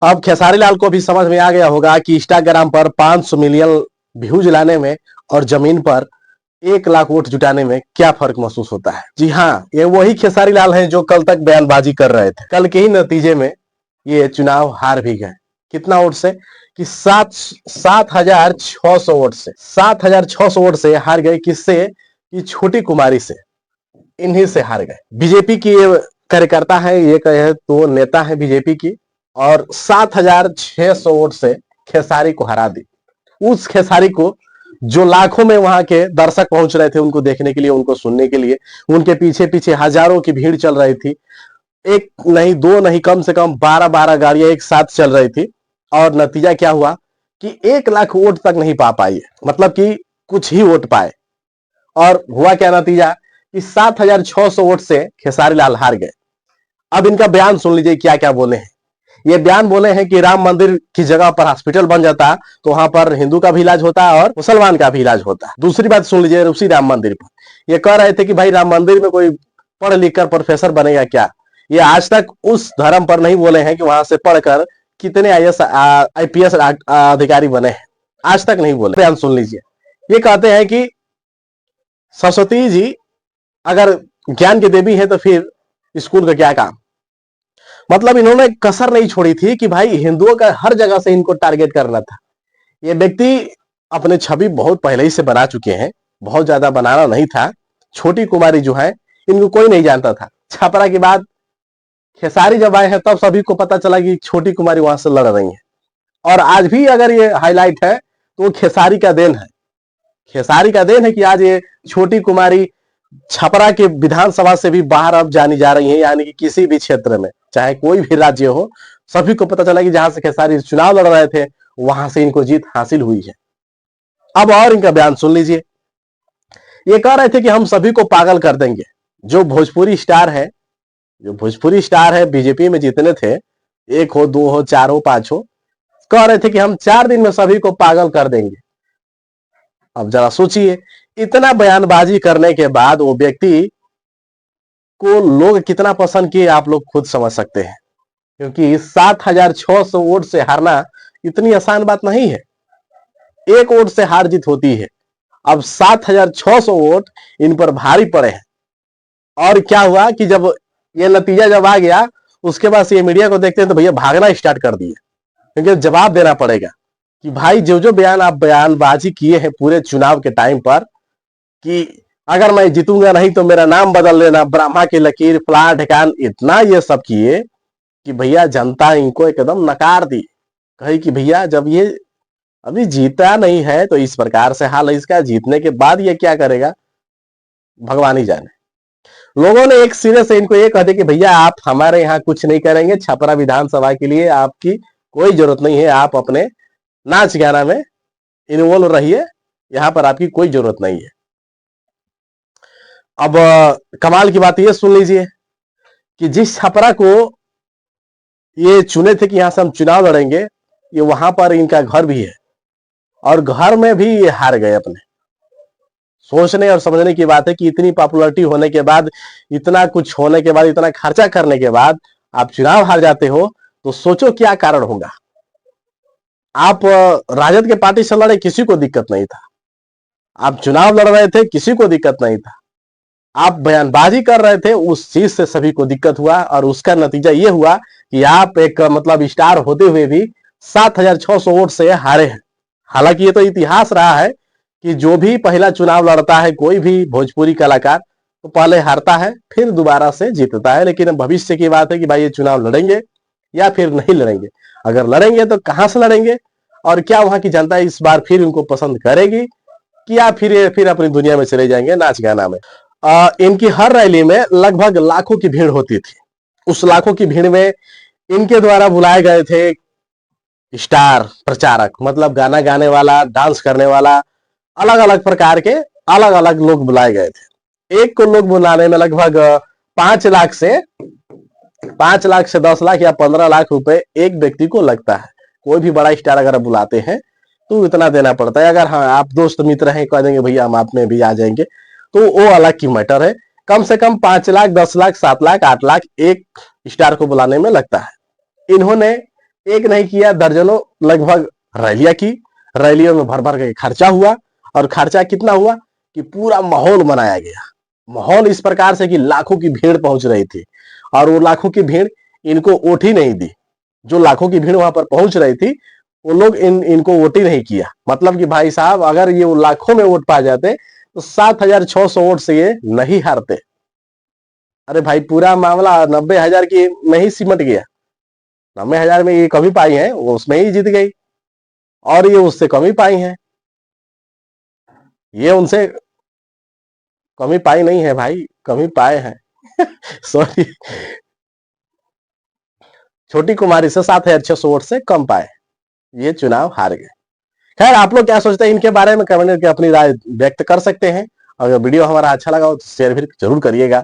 अब खेसारी लाल को भी समझ में आ गया होगा कि इंस्टाग्राम पर 500 मिलियन व्यूज लाने में और जमीन पर 1 लाख वोट जुटाने में क्या फर्क महसूस होता है। जी हाँ, ये वही खेसारी लाल हैं जो कल तक बयानबाजी कर रहे थे। कल के ही नतीजे में ये चुनाव हार भी गए। कितना वोट से? कि 7,600 वोट से, 7,600 वोट से हार गए। किससे? कि छोटी कुमारी से, इन्हीं से हार गए। बीजेपी की ये कार्यकर्ता है, ये कहे तो नेता है बीजेपी की, और 7,600 वोट से खेसारी को हरा दी। उस खेसारी को जो लाखों में वहां के दर्शक पहुंच रहे थे उनको देखने के लिए, उनको सुनने के लिए, उनके पीछे पीछे हजारों की भीड़ चल रही थी। एक नहीं, दो नहीं, कम से कम 12-12 गाड़ियां एक साथ चल रही थी। और नतीजा क्या हुआ कि 1 लाख वोट तक नहीं पा पाई, मतलब कि कुछ ही वोट पाए। और हुआ क्या नतीजा कि 7,600 वोट से खेसारी लाल हार गए। अब इनका बयान सुन लीजिए क्या क्या बोले हैं। ये बयान बोले हैं कि राम मंदिर की जगह पर हॉस्पिटल बन जाता तो वहां पर हिंदू का भी इलाज होता और मुसलमान का भी इलाज होता। दूसरी बात सुन लीजिए, उसी राम मंदिर पर ये कह रहे थे कि भाई राम मंदिर में कोई पढ़ लिख कर प्रोफेसर बनेगा क्या। ये आज तक उस धर्म पर नहीं बोले हैं कि वहां से पढ़कर कितने IPS अधिकारी बने हैं, आज तक नहीं बोले। बयान सुन लीजिए, ये कहते हैं कि सरस्वती जी अगर ज्ञान की देवी है तो फिर स्कूल का क्या काम। मतलब इन्होंने कसर नहीं छोड़ी थी कि भाई हिंदुओं का हर जगह से इनको टारगेट करना था। ये व्यक्ति अपने छवि बहुत पहले ही से बना चुके हैं, बहुत ज्यादा बनाना नहीं था। छोटी कुमारी जो है इनको कोई नहीं जानता था। छपरा के बाद खेसारी जब आए हैं तब सभी को पता चला कि छोटी कुमारी वहां से लड़ रही है। और आज भी अगर ये हाईलाइट है तो खेसारी का देन है। खेसारी का देन है कि आज ये छोटी कुमारी छपरा के विधानसभा से भी बाहर अब जानी जा रही है, यानी कि किसी भी क्षेत्र में चाहे कोई भी राज्य हो, सभी को पता चला कि जहां से खेसारी चुनाव लड़ रहे थे वहां से इनको जीत हासिल हुई है। अब और इनका बयान सुन लीजिए। ये कह रहे थे कि हम सभी को पागल कर देंगे। जो भोजपुरी स्टार है, जो भोजपुरी स्टार है बीजेपी में जितने थे, 1 हो 2 हो 4 हो 5 हो, कह रहे थे कि हम 4 दिन में सभी को पागल कर देंगे। अब जरा सोचिए, इतना बयानबाजी करने के बाद वो व्यक्ति को लोग कितना पसंद किए आप लोग खुद समझ सकते हैं। क्योंकि 7,600 वोट से हारना इतनी आसान बात नहीं है। 1 वोट से हार जीत होती है। अब 7,600 वोट इन पर भारी पड़े हैं। और क्या हुआ कि जब ये नतीजा जब आ गया उसके बाद से ये मीडिया को देखते हैं तो भैया भागना स्टार्ट कर दिए, क्योंकि जवाब देना पड़ेगा कि भाई जो जो बयान आप बयानबाजी किए हैं पूरे चुनाव के टाइम पर कि अगर मैं जीतूंगा नहीं तो मेरा नाम बदल लेना, ब्रह्मा की लकीर, फलां ढकान, इतना ये सब किए कि भैया जनता इनको एकदम नकार दी। कही कि भैया जब ये अभी जीता नहीं है तो इस प्रकार से हाल है इसका, जीतने के बाद ये क्या करेगा भगवान ही जाने। लोगों ने एक सिरे से इनको ये कह दिया कि भैया आप हमारे यहाँ कुछ नहीं करेंगे, छपरा विधानसभा के लिए आपकी कोई जरूरत नहीं है, आप अपने नाच गाना में इन्वॉल्व रहिए, यहाँ पर आपकी कोई जरूरत नहीं है। अब कमाल की बात ये सुन लीजिए कि जिस छपरा को ये चुने थे कि यहां से हम चुनाव लड़ेंगे, ये वहां पर इनका घर भी है और घर में भी ये हार गए। अपने सोचने और समझने की बात है कि इतनी पॉपुलैरिटी होने के बाद, इतना कुछ होने के बाद, इतना खर्चा करने के बाद आप चुनाव हार जाते हो तो सोचो क्या कारण होगा। आप राजद के पार्टी से लड़े, किसी को दिक्कत नहीं था। आप चुनाव लड़ रहे थे, किसी को दिक्कत नहीं था। आप बयानबाजी कर रहे थे, उस चीज से सभी को दिक्कत हुआ और उसका नतीजा ये हुआ कि आप एक मतलब स्टार होते हुए भी 7,600 वोट से हारे हैं। हालांकि ये तो इतिहास रहा है कि जो भी पहला चुनाव लड़ता है कोई भी भोजपुरी कलाकार तो पहले हारता है फिर दोबारा से जीतता है। लेकिन भविष्य की बात है कि भाई ये चुनाव लड़ेंगे या फिर नहीं लड़ेंगे। अगर लड़ेंगे तो कहां से लड़ेंगे और क्या वहां की जनता इस बार फिर उनको पसंद करेगी कि या फिर अपनी दुनिया में चले जाएंगे नाच गाना में। इनकी हर रैली में लगभग लाखों की भीड़ होती थी। उस लाखों की भीड़ में इनके द्वारा बुलाए गए थे स्टार प्रचारक, मतलब गाना गाने वाला, डांस करने वाला, अलग अलग प्रकार के अलग अलग लोग बुलाए गए थे। एक को लोग बुलाने में लगभग 5 लाख से 10 लाख या 15 लाख रुपए एक व्यक्ति को लगता है। कोई भी बड़ा स्टार अगर बुलाते हैं तो इतना देना पड़ता है। अगर हाँ आप दोस्त मित्र हैं, कह देंगे भैया हम आप में भी आ जाएंगे, तो वो अलग की मैटर है। कम से कम 5 लाख, 10 लाख, 7 लाख, 8 लाख एक स्टार को बुलाने में लगता है। इन्होंने एक नहीं किया, दर्जनों लगभग रैलियां की, रैलियों में भर भर के खर्चा हुआ, और खर्चा कितना हुआ कि पूरा माहौल बनाया गया। माहौल इस प्रकार से कि लाखों की भीड़ पहुंच रही थी, और वो लाखों की भीड़ इनको वोट ही नहीं दी। जो लाखों की भीड़ वहां पर पहुंच रही थी, वो लोग इनको वोट ही नहीं किया। मतलब कि भाई साहब, अगर ये लाखों में वोट पा जाते तो 7,600 वोट से ये नहीं हारते। अरे भाई, पूरा मामला 90,000 की में ही सिमट गया। 90,000 में ये कमी पाई है, वो उसमें ही जीत गई, और ये उससे कमी पाई है। ये उनसे कमी पाई नहीं है भाई, कमी पाए हैं। सॉरी, छोटी कुमारी से 7,600 वोट से कम पाए, ये चुनाव हार गए। खैर, आप लोग क्या सोचते हैं इनके बारे में कमेंट करके अपनी राय व्यक्त कर सकते हैं। अगर वीडियो हमारा अच्छा लगा हो तो शेयर भी जरूर करिएगा।